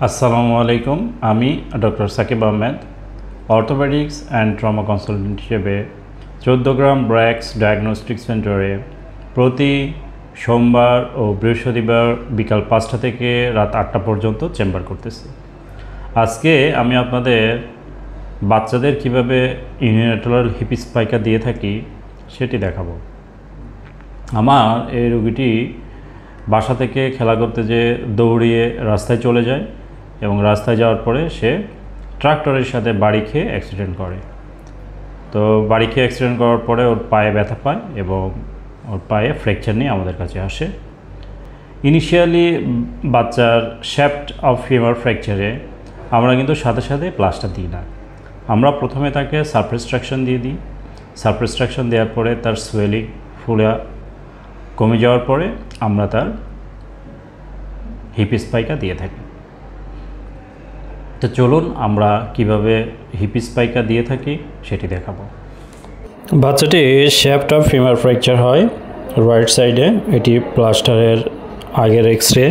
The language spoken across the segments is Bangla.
আসসালামু আলাইকুম। আমি doctor Sakib Ahmed, orthopaedics and trauma consultant হিসেবে 14 গ্রাম ব্র্যাক্স ডায়াগনস্টিক সেন্টারে প্রতি সোমবার ও বৃহস্পতিবার বিকাল 5টা থেকে রাত 8টা পর্যন্ত চেম্বার করতেছি। আজকে আমি আপনাদের বাচ্চাদের কিভাবে ইউনিল্যাটারাল হিপ স্পাইকা দিয়ে থাকি সেটি দেখাবো। আমার এই রোগীটি বাসা থেকে খেলা করতে যেয়ে দৌড়িয়ে রাস্তায় চলে যায় এবং রাস্তায় যাওয়ার পরে সে ট্রাক্টরের সাথে বাড়ি খেয়ে অ্যাক্সিডেন্ট করে। তো বাড়ি খেয়ে অ্যাক্সিডেন্ট করার পরে ওর পায়ে ব্যথা পায় এবং ওর পায়ে ফ্র্যাকচার নিয়ে আমাদের কাছে আসে। ইনিশিয়ালি বাচ্চার শ্যাফট অফ ফিমার ফ্র্যাকচারে আমরা কিন্তু সাথে সাথে প্লাস্টার দিই না। আমরা প্রথমে তাকে সারপ্রেস্ট্রাকশন দিয়ে দিই। সারপ্রেস্ট্রাকশন দেওয়ার পরে তার সোয়েলিং ফুলে কমে যাওয়ার পরে আমরা তার হিপ স্পাইকা দিয়ে থাকি। তো চলুন আমরা কিভাবে হিপ স্পাইকা দিয়ে থাকি সেটি দেখাবো। বাচ্চাটি শ্যাফট অফ ফিমার ফ্র্যাকচার হয় রাইট সাইডে, এটি প্লাস্টারের আগের এক্সরে।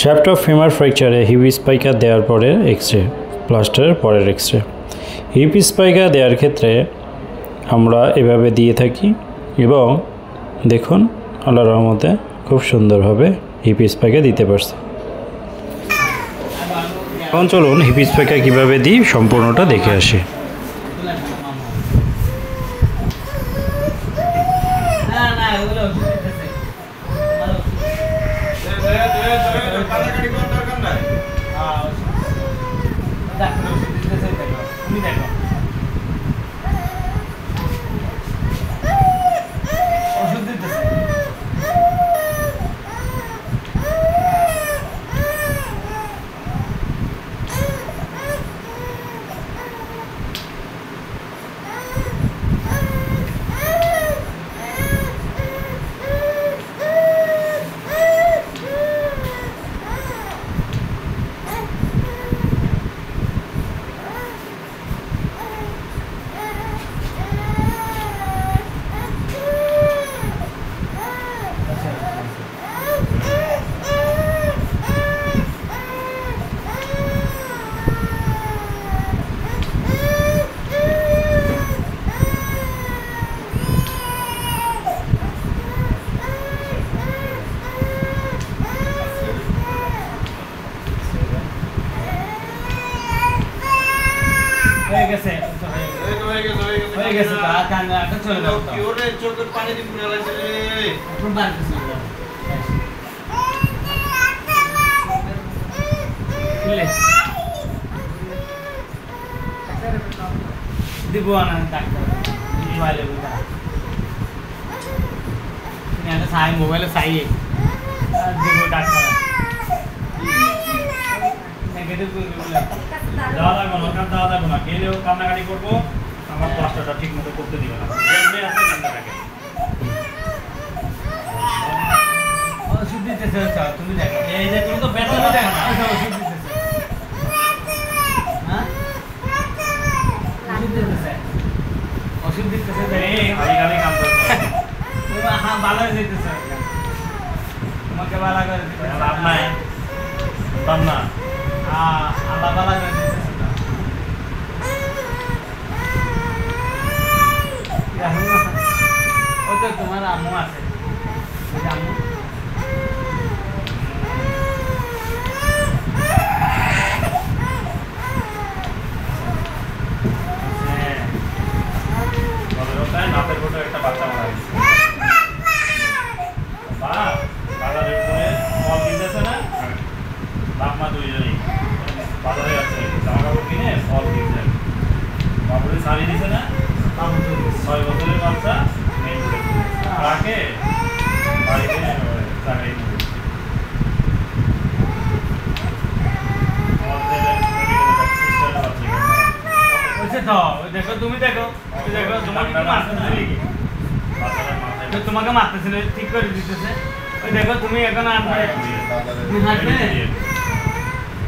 শ্যাফট অফ ফিমার ফ্র্যাকচারে হিপ স্পাইকা দেওয়ার পরে এক্সরে, প্লাস্টারের পরের এক্সরে। হিপ স্পাইকা দেওয়ার ক্ষেত্রে আমরা এভাবে দিয়ে থাকি এবং দেখুন আল্লাহর রহমতে খুব সুন্দরভাবে হিপ স্পাইকা দিতে পারছি। এখন চলুন হিপ স্পাইকা কীভাবে দিই সম্পূর্ণটা দেখে আসি। চোখের পানি দিয়ে পুরো লাগছে দিব না ডাক্তার মোবাইলে সাই মোবাইলে সাই দিব ডাক্তার নেগেটিভ দেওয়া লাগবে না, দেওয়া লাগবে না, গেলেও কান্নাকাটি করবো, আমার প্লাস্টারটা ঠিক মতো করতে দিবে না। ওষুধ দিতেছে তুমি দেখো, এই যে তুমি তো বেতন দেখো না, ওষুধ দিতেছে, হ্যাঁ ওষুধ দিতেছে, ওষুধ দিতেছে গালি কাম করছে, হ্যাঁ ভালো হয়ে যেতেছে, তোমাকে ভালো করে দিতেছে, লাভ নাই লাভ না, আল্লাহ ভালো করে দিতেছে। ওই তো তোমার আম্মু আছে, আম্মু নাপের ফটো একটা বাচ্চা মারা গেছে, বাজারের উপরে ফল কিনতেছে না, বাপ মা দুইজনই বাজারে আছে, জামা কাপড় কিনে ফল কিনছে, বাবুরে শাড়ি দিছে না, 6 বছরের বাচ্চা মেন রোডে রাখে বাড়িতে চাকরি দেখো, তুমি দেখো, দেখো তোমাকে মারতেছিল, ঠিক করে দিতেছে, ওই দেখো তুমি এখন হাঁটবে, হাঁটবে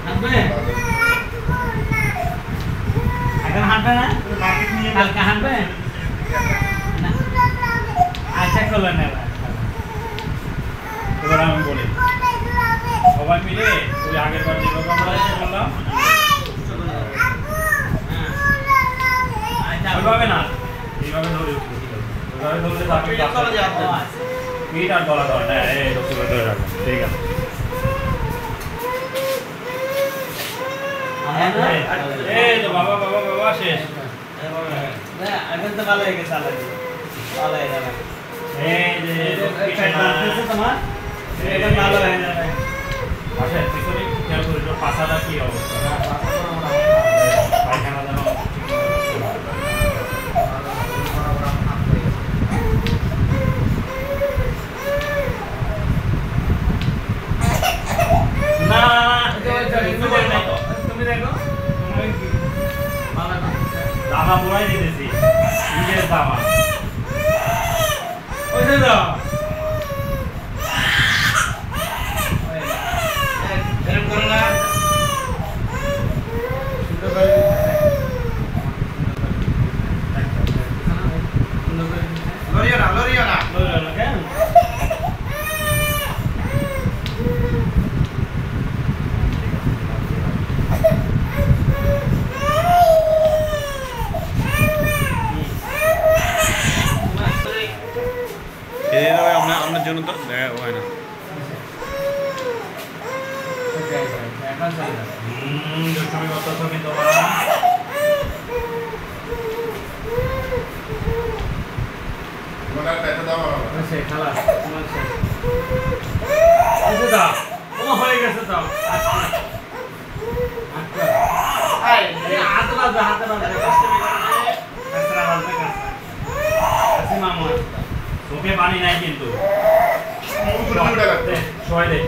হাঁটবে এখন হাঁটবে না, কালকে হাঁটবে না, আচ্ছা করলেন এবার আমি বলি সবাই মিলে ওই আগের বার যেভাবে আমরা করলাম ওইভাবে না, এইভাবে ধরে উঠবো, ওইভাবে ধরলে পিঠ আর গলা ধরে না, এই ধরে রাখো, ঠিক আছে। এই তো বাবা বাবা বাবা শেষ। এখন তো ভালো হয়ে গেছে, ভালো হয়ে যাবে। এই যে তোমার এখন ভালো হয়ে যাবে। আচ্ছা পিছনে খেয়াল করে পাশাটা কি অবস্থা, পায়খানা যেন না তুমি দেখো দামা পুরাই দিতেছি, নিজের দামা ওই যে দাও এরকম করো না, সুন্দর করে লরিও না কেন আপনার জন্য তো হয় না। দুষ্টমি করতেছো কিন্তু হয়ে গেছে তো চোখে পানি নাই কিন্তু সবাই দে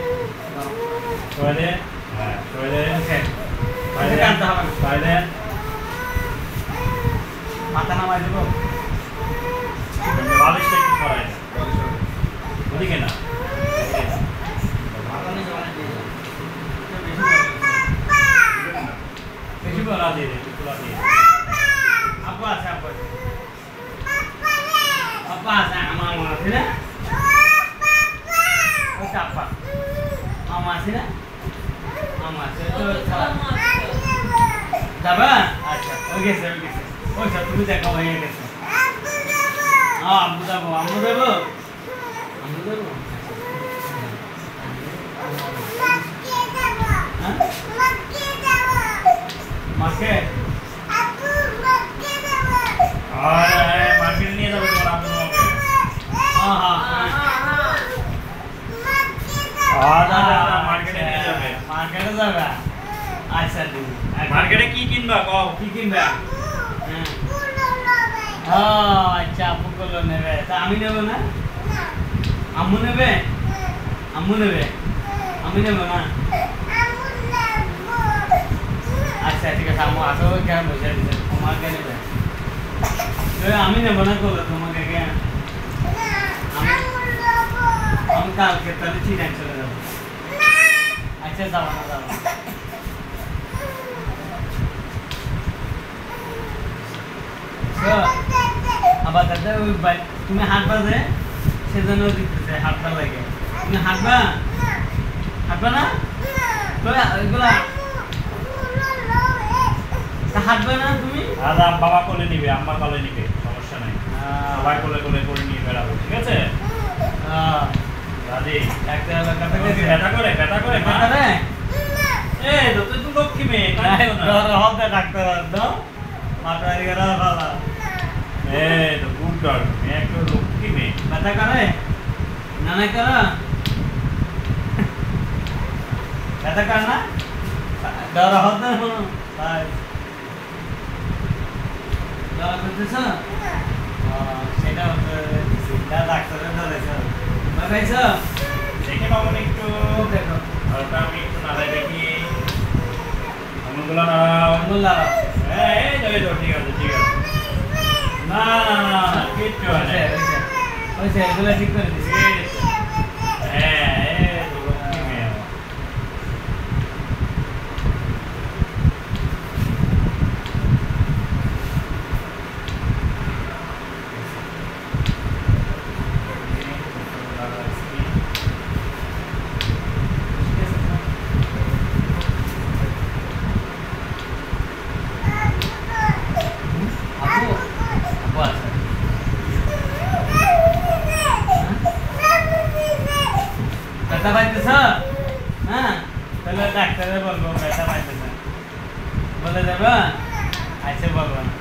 সবাই দে, হ্যাঁ সবাই দে, সবাই দে, মাথা নামাই দেবো বালিশটা একটু সরাই দে, ওদিকে না বেশি বলা দিয়ে দে, তোলা দিয়ে আপু আছে আপু আপা আছে আমার আছে না ওই আপা মামা আছে না মামা আছে তো যাবা আচ্ছা ওই গেছে ওই সব তুমি দেখো হয়ে গেছে আম্মু যাবো আম্মু দেবো মাকে মার্কেটে নিয়ে যাবে তোমার আব্বু তোমাকে, মার্কেটে নিয়ে যাবে। মার্কেটে যাবে আচ্ছা দিদি মার্কেটে কি কিনবা কও? কি কিনবে আচ্ছা আপু গুলো নেবে তা আমি নেবো না আম্মু নেবে আমি নেবো না আচ্ছা ঠিক আছে আম্মু আসো কেন বসে দিচ্ছে তোমাকে নেবে আমি নেবো না করলো তোমাকে কেন আমি কালকে তাহলে চিনাই চলে যাবো আচ্ছা যাবো না আবার দাদা ওই তুমি হাঁটবা যে সেজন্য দিতেছে হাঁটবা লাগে তুমি হাঁটবা না ওইগুলা হাঁটবে না তুমি দাদা বাবা কোলে নিবে, আম্মা কোলে নিবে, সমস্যা নাই, সবাই কোলে কোলে করে নিয়ে বেড়াবো, ঠিক আছে? দাদি একটা ব্যথা করে মা? এই তো তুই তো লক্ষ্মী মেয়ে, হবে ডাক্তার দাও মাথায় গেরা ভালো এই তো গুড গার্ল, মেয়ে একটা লক্ষ্মী মেয়ে। ব্যথা করে না ব্যথা করে না ডর হবে ভাই ডর করতেছ সেটা ডাক্তারের ধরেছ খাইছ দেখে পাবো একটু, দেখো হালকা আমি একটু নাড়াই দেখি, আঙুলগুলো নাড়াও, এই তো ঠিক আছে না কিচ্ছু হয় না, এগুলো ঠিক করে দিচ্ছি হ্যাঁ এই তো লক্ষ্মী মেয়ে আমার। ডাক্তারে বলবো ব্যথা পাইতেছে বলে যাবে আইসে বলবো না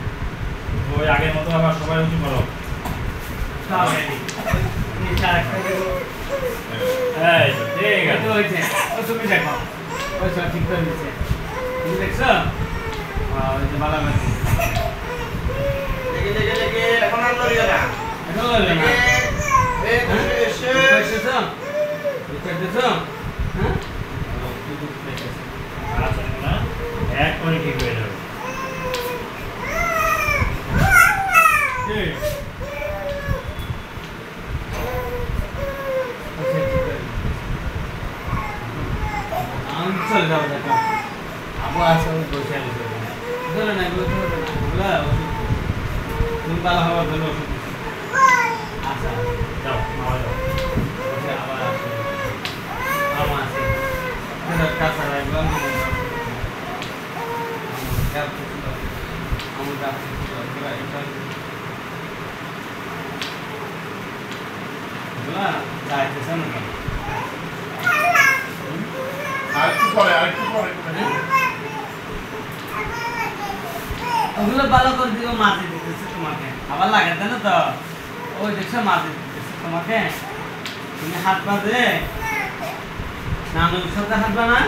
ওই আগের মতো আবার সবাই উঁচু করো সব রেডি এই তো, ঠিক আছে হয়েছে ও তুমি দেখো ওই সব ঠিক করে দিচ্ছে তুমি দেখছো ওই যে ভালো আছে এখন লইবে না হ্যাঁ আচ্ছা না এক করে ঠিক হয়ে যাবে আমি চলে যাবো দেখো আবু আছে ওই বসে আছে ধরে না এগুলো ধরে না এগুলো ওষুধ তুমি ভালো হওয়ার জন্য ওষুধ দিচ্ছি আচ্ছা যাও মারা যাও বসে আবার আসে আমার আছে কাঁচা এগুলো যাইতেছে না ওগুলো ভালো করে দিও মাঝে দিতেছে তোমাকে আবার লাগাতে না তো ওই দেখছো মাঝে দিতেছে তোমাকে তুমি হাত পা দে নানুর সাথে হাত পা না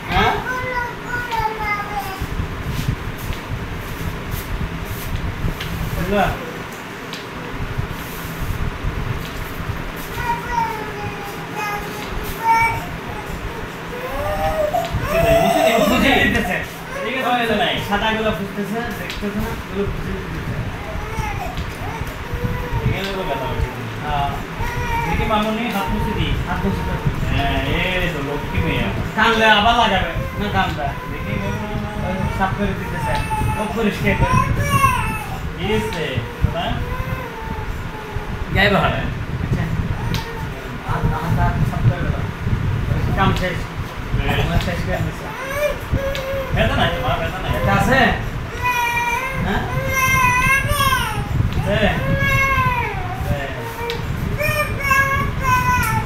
হ্যাঁ বুঝলা সাদাগুলো ফুটতেছে দেখতেছে না এগুলো ফুটে দিতেছে এখানে তো ব্যথা হচ্ছে দেখি মামুনি হাত মুছে দিই হাত মুছে দাও। হ্যাঁ এই তো লক্ষ্মী মেয়ে টানলে আবার লাগাবে না টানটা দেখি সাফ করে দিতেছে ও পরিষ্কার করে দিতেছে দিয়েছে না যাইবে হবে আচ্ছা হাত সাফ করে দাও কাম শেষ শেষ করে দিচ্ছে ব্যথা নাই তোমার ব্যথা নাই এটা আছে হ্যাঁ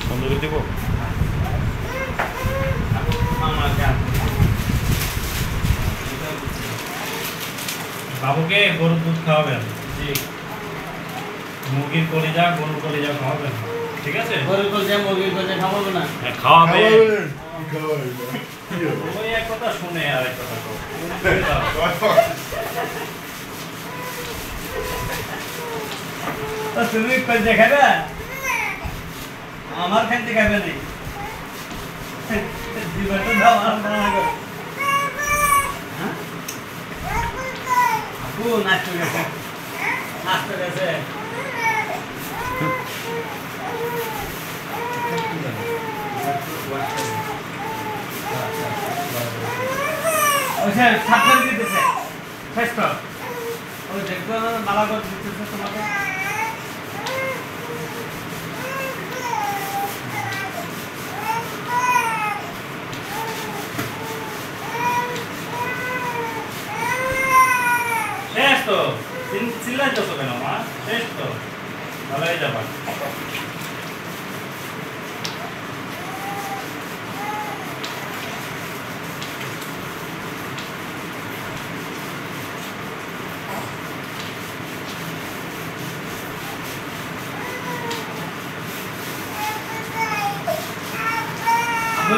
বন্ধ করে দেবো বাবুকে গরুর দুধ খাওয়াবেন জি মুরগির কলিজা গরুর কলিজা খাওয়াবেন ঠিক আছে গরুর কলজা মুরগির কলজা খাবো না হ্যাঁ, খাওয়াবেন ওই এক কথা শুনে আর এক কথা তো তুমি কলজা খাবে আমার খাইতে খাবে না জীবনটা দাও আমার না করো হ্যাঁ আপু নাচতে গেছে নাচতে গেছে ওইসে সাপ করে দিতেছে শেষ তো ওই দেখতো না মালা করে দিতেছে তোমাকে শেষ তো চিল্লাইতেছো কেন মা শেষ তো ভালো হয়ে যাবা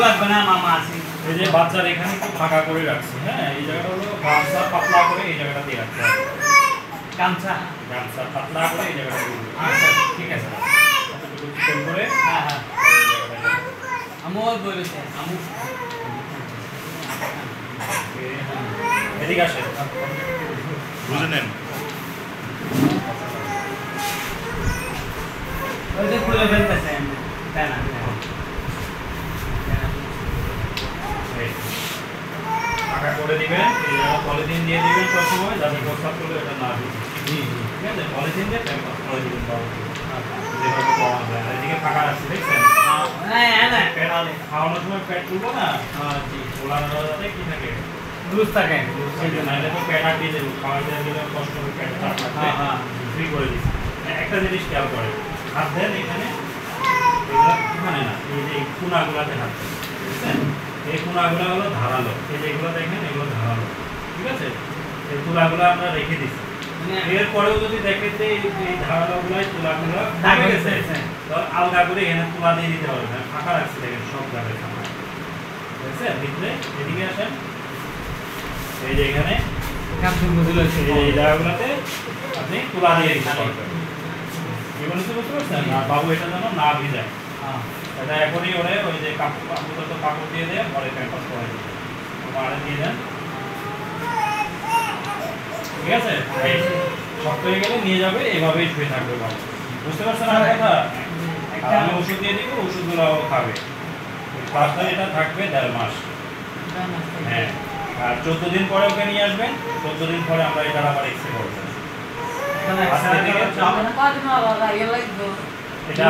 লাগবে না মামা আছি এই যে বাচ্চার এখানে একটু ফাঁকা করে রাখছি হ্যাঁ এই জায়গাটা হলো গামছা পাতলা করে এই জায়গাটা দিয়ে রাখতে হবে গামছা গামছা পাতলা করে এই জায়গাটা দিয়ে দিতে হবে। আচ্ছা ঠিক আছে এতটুকু চিকন করে হ্যাঁ হ্যাঁ এই জায়গাটায় আমু বলেছে আমু এদিকে আসে বুঝে নেন ওই যে খুলে ফেলতেছে তাই না ফাঁকা করে দিবেন এই জায়গা পলিথিন দিয়ে দিবেন সবসময় যাতে প্রস্তাব করলে এটা না দিবে ঠিক আছে পলিথিন দিয়ে প্যাম্পাস করে দিবেন যেভাবে পাওয়া যায় আর এদিকে ফাঁকা রাখছি দেখছেন খাওয়ানোর সময় পেট তুলবো না ওলার যাতে কি থাকে লুজ থাকে নাহলে তো পেট আটকে দেবো খাওয়াতে গেলে কষ্ট হবে পেট ফ্রি করে দিচ্ছি একটা জিনিস খেয়াল করেন, হাত দেন এখানে, এগুলো এখানে না, এই যে কোনাগুলাতে হাত দেন, বুঝছেন? এই কোনাগুলো হলো ধারালো, এই যেগুলো দেখেন এগুলো ধারালো, ঠিক আছে? এই তুলাগুলো আমরা রেখে দিচ্ছি। এরপরেও যদি দেখেন যে এই ধারালোগুলোয় তুলাগুলো দাগে গেছে, তো আলগা করে এখানে তুলা দিয়ে দিতে হবে, ফাঁকা রাখছি দেখেন সব জায়গায় ফাঁকা, ঠিক আছে? ভিতরে এদিকে আসেন, এই যে এখানে এই জায়গাগুলোতে আপনি তুলা দিয়ে দিতে পারবেন। কি বলতে বুঝতে পারছেন? আর বাবু এটা যেন না ভিজায়, এটা এখনই ওরে ওই যে কাপড় দিয়ে দেয়, পরে ক্যাম্পাস করে দিবে, আরে দিয়ে দেন, ঠিক আছে? শক্ত হয়ে গেলে নিয়ে যাবে, এভাবেই শুয়ে থাকবে বাবু, বুঝতে পারছেন আমার কথা? আমি ওষুধ দিয়ে দিব, ওষুধগুলো খাবে, প্লাস্টার এটা থাকবে 1.5 মাস। হ্যাঁ, আর 14 দিন পরে ওকে নিয়ে আসবেন, 14 দিন পরে আমরা এটা আবার এক্সরে করব। এটা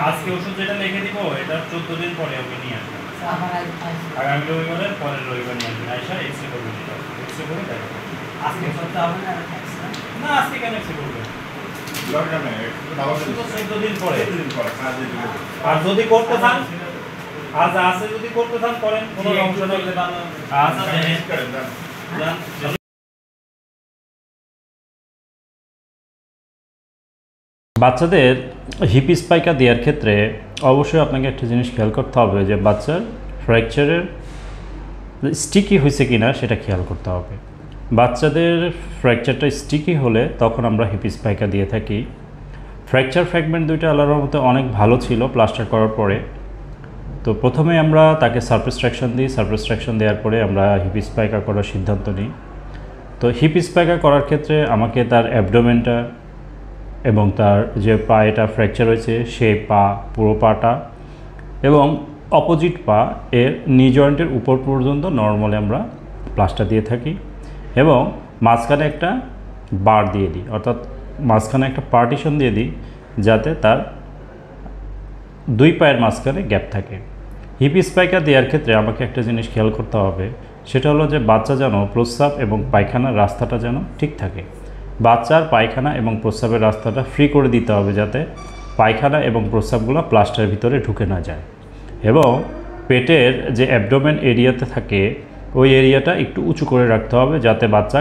আজকে ওষুধ যেটা লিখে দিব, এটা 14 দিন পরে ওকে নিয়ে আসবেন, আগামী রবিবারের পরের রবিবার নিয়ে আসবেন, আইসা এক্সরে করবেন, এটা এক্সরে করে দেখাবেন। আজকে করতে হবে না, আজকে কেন এক্সরে করবেন? 14 দিন পরে। আর যদি করতে চান, আজ আছে যদি করতে চান করেন, কোনো সমস্যা নেই। বাচ্চাদের হিপ স্পাইকা দেওয়ার ক্ষেত্রে অবশ্যই আপনাকে একটা জিনিস খেয়াল করতে হবে যে বাচ্চার ফ্র্যাকচারের স্টিকি হয়েছে কিনা সেটা খেয়াল করতে হবে। বাচ্চাদের ফ্র্যাকচারটা স্টিকি হলে তখন আমরা হিপ স্পাইকা দিয়ে থাকি। ফ্র্যাকচার ফ্র্যাগমেন্ট দুইটা আল্লাহর মতে অনেক ভালো ছিল প্লাস্টার করার পরে। তো প্রথমে আমরা তাকে সারপ্রেস্ট্রাকশন দিই, সারপ্রেস্ট্রাকশন দেওয়ার পরে আমরা হিপ স্পাইকা করার সিদ্ধান্ত নিই। তো হিপ স্পাইকা করার ক্ষেত্রে আমাকে তার অ্যাবডোমেনটা এবং তার যে পায়েটা ফ্র্যাকচার হয়েছে সেই পা, পুরো পাটা এবং অপোজিট পা এর নি জয়েন্টের উপর পর্যন্ত নর্মালি আমরা প্লাস্টার দিয়ে থাকি এবং মাঝখানে একটা বার দিয়ে দিই, অর্থাৎ মাঝখানে একটা পার্টিশন দিয়ে দিই যাতে তার দুই পায়ের মাঝখানে গ্যাপ থাকে। হিপ স্পাইকা দেওয়ার ক্ষেত্রে আমাকে একটা জিনিস খেয়াল করতে হবে, সেটা হলো যে বাচ্চা যেন প্রস্রাব এবং পায়খানার রাস্তাটা যেন ঠিক থাকে। বাচ্চার পায়খানা এবং প্রস্রাবের রাস্তাটা ফ্রি করে দিতে হবে যাতে পায়খানা এবং প্রস্রাবগুলো প্লাস্টারের ভিতরে ঢুকে না যায় এবং পেটের যে অ্যাবডোমেন এরিয়াতে থাকে ওই এরিয়াটা একটু উঁচু করে রাখতে হবে যাতে বাচ্চা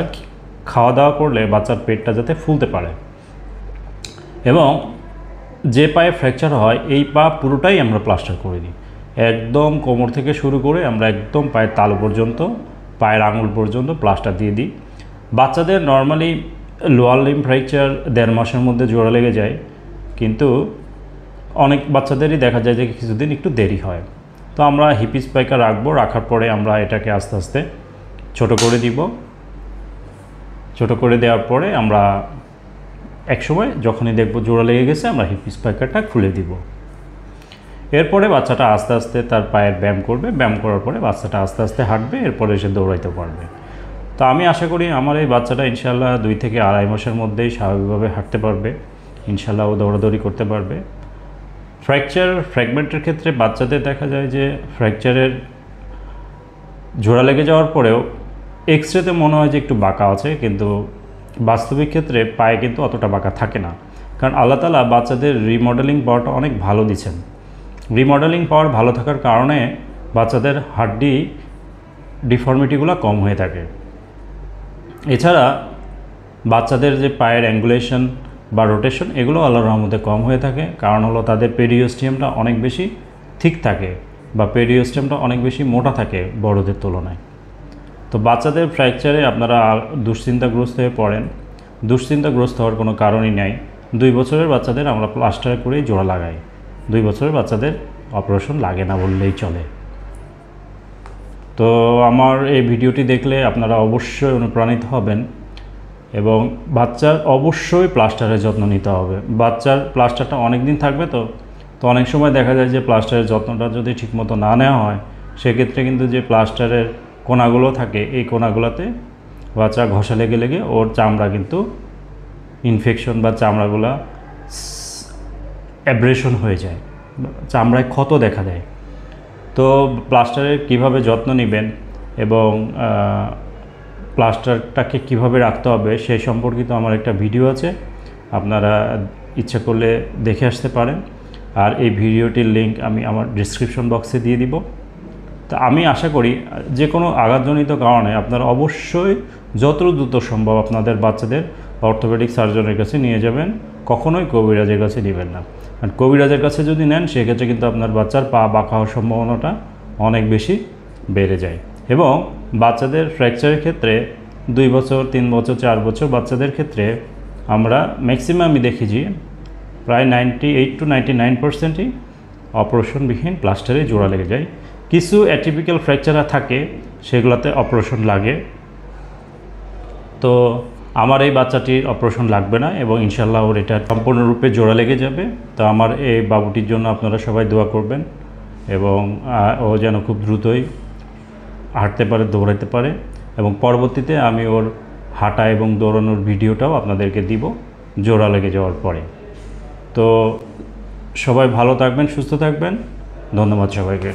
খাওয়া দাওয়া করলে বাচ্চার পেটটা যাতে ফুলতে পারে। এবং যে পায়ে ফ্র্যাকচার হয় এই পা পুরোটাই আমরা প্লাস্টার করে দিই, একদম কোমর থেকে শুরু করে আমরা একদম পায়ের তালু পর্যন্ত, পায়ের আঙুল পর্যন্ত প্লাস্টার দিয়ে দিই। বাচ্চাদের নর্মালি লোয়ার লিম্ব ফ্র্যাকচার 1.5 মাসের মধ্যে জোড়া লেগে যায়, কিন্তু অনেক বাচ্চাদেরই দেখা যায় যে কিছুদিন একটু দেরি হয়। তো আমরা হিপ স্পাইকা রাখবো, রাখার পরে আমরা এটাকে আস্তে আস্তে ছোট করে দিব। ছোট করে দেওয়ার পরে আমরা একসময় যখনই দেখব জোড়া লেগে গেছে আমরা হিপ স্পাইকারটা খুলে দিব। এরপরে বাচ্চাটা আস্তে আস্তে তার পায়ের ব্যায়াম করবে, ব্যায়াম করার পরে বাচ্চাটা আস্তে আস্তে হাঁটবে, এরপরে এসে দৌড়াইতে পারবে। তো আমি আশা করি আমার এই বাচ্চাটা ইনশাল্লাহ 2 থেকে 2.5 মাসের মধ্যেই স্বাভাবিকভাবে হাঁটতে পারবে, ইনশাল্লাহ ও দৌড়াদৌড়ি করতে পারবে। ফ্র্যাকচার ফ্র্যাগমেন্টের ক্ষেত্রে বাচ্চাদের দেখা যায় যে ফ্র্যাকচারের জোড়া লেগে যাওয়ার পরেও এক্সরেতে মনে হয় যে একটু বাঁকা আছে, কিন্তু বাস্তবিক ক্ষেত্রে পায়ে কিন্তু অতটা বাঁকা থাকে না, কারণ আল্লাহ তাআলা বাচ্চাদের রিমডেলিং পাওয়ারটা অনেক ভালো দিচ্ছেন। রিমডেলিং পাওয়ার ভালো থাকার কারণে বাচ্চাদের হাড্ডি ডিফর্মিটিগুলো কম হয়ে থাকে। এছাড়া বাচ্চাদের যে পায়ের অ্যাঙ্গুলেশন বা রোটেশন এগুলো আল্লাহর রহমতে কম হয়ে থাকে, কারণ হলো তাদের পেরিওস্টিয়ামটা অনেক বেশি ঠিক থাকে বা পেরিওস্টিয়ামটা অনেক বেশি মোটা থাকে বড়দের তুলনায়। তো বাচ্চাদের ফ্র্যাকচারে আপনারা দুশ্চিন্তাগ্রস্ত হয়ে পড়েন, দুশ্চিন্তাগ্রস্ত হওয়ার কোনো কারণই নাই। 2 বছরের বাচ্চাদের আমরা প্লাস্টার করেই জোড়া লাগাই, 2 বছরের বাচ্চাদের অপারেশন লাগে না বললেই চলে। তো আমার এই ভিডিওটি দেখলে আপনারা অবশ্যই অনুপ্রাণিত হবেন এবং বাচ্চার অবশ্যই প্লাস্টারের যত্ন নিতে হবে। বাচ্চার প্লাস্টারটা অনেক দিন থাকবে, তো অনেক সময় দেখা যায় যে প্লাস্টারের যত্নটা যদি ঠিকমতো না নেওয়া হয় সেক্ষেত্রে কিন্তু যে প্লাস্টারের কোনাগুলো থাকে এই কোনাগুলোতে বাচ্চা ঘষা লেগে লেগে ওর চামড়া কিন্তু ইনফেকশন বা চামড়াগুলো অ্যাব্রেশন হয়ে যায়, চামড়ায় ক্ষত দেখা দেয়। তো প্লাস্টারের কিভাবে যত্ন নেবেন এবং প্লাস্টারটাকে কিভাবে রাখতে হবে সেই সম্পর্কিত আমার একটা ভিডিও আছে, আপনারা ইচ্ছা করলে দেখে আসতে পারেন। আর এই ভিডিওটির লিঙ্ক আমি আমার ডেসক্রিপশন বক্সে দিয়ে দিব। তা আমি আশা করি যে কোনো আঘাতজনিত কারণে আপনারা অবশ্যই যত দ্রুত সম্ভব আপনাদের বাচ্চাদের অর্থোপেডিক সার্জনের কাছে নিয়ে যাবেন, কখনোই কবিরাজের কাছে নেবেন না। আর কবিরাজের কাছে যদি নেন সেক্ষেত্রে কিন্তু আপনার বাচ্চার পা বাঁকা হওয়ার সম্ভাবনাটা অনেক বেশি বেড়ে যায়। এবং বাচ্চাদের ফ্র্যাকচারের ক্ষেত্রে 2 বছর 3 বছর 4 বছর বাচ্চাদের ক্ষেত্রে আমরা ম্যাক্সিমামই দেখেছি প্রায় 98 to 99%ই অপারেশনবিহীন প্লাস্টারে জোড়া লেগে যায়। কিছু অ্যাটিপিক্যাল ফ্র্যাকচার থাকে, সেগুলোতে অপারেশন লাগে। তো আমার এই বাচ্চাটির অপারেশন লাগবে না এবং ইনশাল্লাহ ওর এটা সম্পূর্ণরূপে জোড়া লেগে যাবে। তো আমার এই বাবুটির জন্য আপনারা সবাই দোয়া করবেন এবং ও যেন খুব দ্রুতই হাঁটতে পারে, দৌড়াতে পারে। এবং পরবর্তীতে আমি ওর হাঁটা এবং দৌড়ানোর ভিডিওটাও আপনাদেরকে দিব জোড়া লেগে যাওয়ার পরে। তো সবাই ভালো থাকবেন, সুস্থ থাকবেন। ধন্যবাদ সবাইকে।